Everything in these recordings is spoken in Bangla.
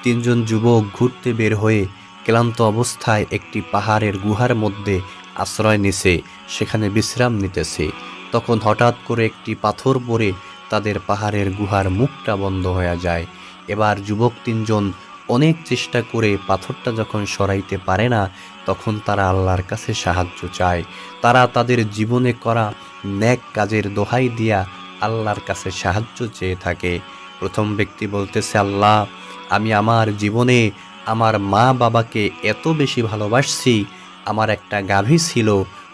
তিনজন যুবক ঘুরতে বের হয়ে ক্লান্ত অবস্থায় একটি পাহাড়ের গুহার মধ্যে আশ্রয় নিছে, সেখানে বিশ্রাম নিতেছে। তখন হঠাৎ করে একটি পাথর পড়ে তাদের পাহাড়ের গুহার মুখটা বন্ধ হয়ে যায়। এবার যুবক তিনজন অনেক চেষ্টা করে পাথরটা যখন সরাইতে পারে না, তখন তারা আল্লাহর কাছে সাহায্য চায়। তারা তাদের জীবনে করা নেক কাজের দোহাই দিয়া আল্লাহর কাছে সাহায্য চেয়ে থাকে। প্রথম ব্যক্তি বলতেছে, আল্লাহ, আমি আমার জীবনে আমার মা বাবাকে এত বেশি ভালোবাসছি। আমার একটা গাভী ছিল,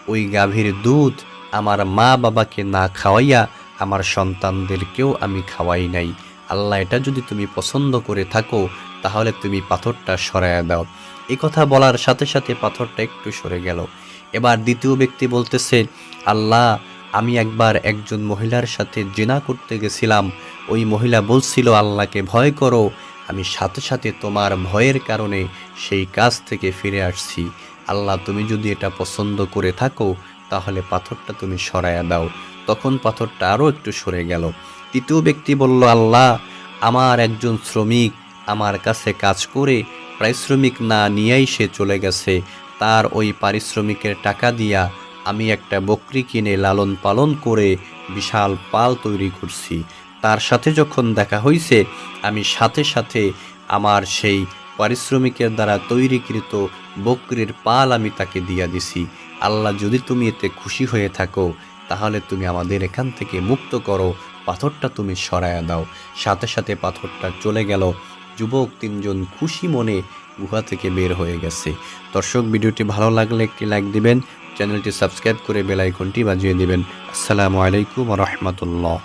ওই গাভীর দুধ আমার মা বাবাকে না খাওয়াইয়া আমার সন্তানদেরকেও আমি খাওয়াই নাই। আল্লাহ, এটা যদি তুমি পছন্দ করে থাকো তাহলে তুমি পাথরটা সরাইয়া দাও। এই কথা বলার সাথে সাথে পাথরটা একটু সরে গেল। এবার দ্বিতীয় ব্যক্তি বলতেছে, আল্লাহ, আমি একবার একজন মহিলার সাথে জিনা করতে গেছিলাম। ওই মহিলা বলছিল আল্লাহকে ভয় করো, আমি সাথে সাথে তোমার ভয়ের কারণে সেই কাজ থেকে ফিরে আসছি। আল্লাহ, তুমি যদি এটা পছন্দ করে থাকো তাহলে পাথরটা তুমি সরাইয়া দাও। তখন পাথরটা আরও একটু সরে গেল। তৃতীয় ব্যক্তি বলল, আল্লাহ, আমার একজন শ্রমিক আমার কাছে কাজ করে পারিশ্রমিক না নিয়েই সে চলে গেছে। তার ওই পারিশ্রমিকের টাকা দিয়া আমি একটা বকরি কিনে লালন পালন করে বিশাল পাল তৈরি করছি। তার সাথে যখন দেখা হয়েছে, আমি সাথে সাথে আমার সেই পারিশ্রমিকের দ্বারা তৈরিকৃত বকরির পাল আমি তাকে দিয়া দিছি। আল্লাহ, যদি তুমি এতে খুশি হয়ে থাকো তাহলে তুমি আমাদের এখান থেকে মুক্ত করো, পাথরটা তুমি সরাইয়া দাও। সাথে সাথে পাথরটা চলে গেল। যুবক তিনজন খুশি মনে গুহা থেকে বের হয়ে গেছে। দর্শক, ভিডিওটি ভালো লাগলে একটি লাইক দিবেন, চ্যানেলটি সাবস্ক্রাইব করে বেল আইকনটি বাজিয়ে দিবেন। আসসালামু আলাইকুম ওয়া রাহমাতুল্লাহ।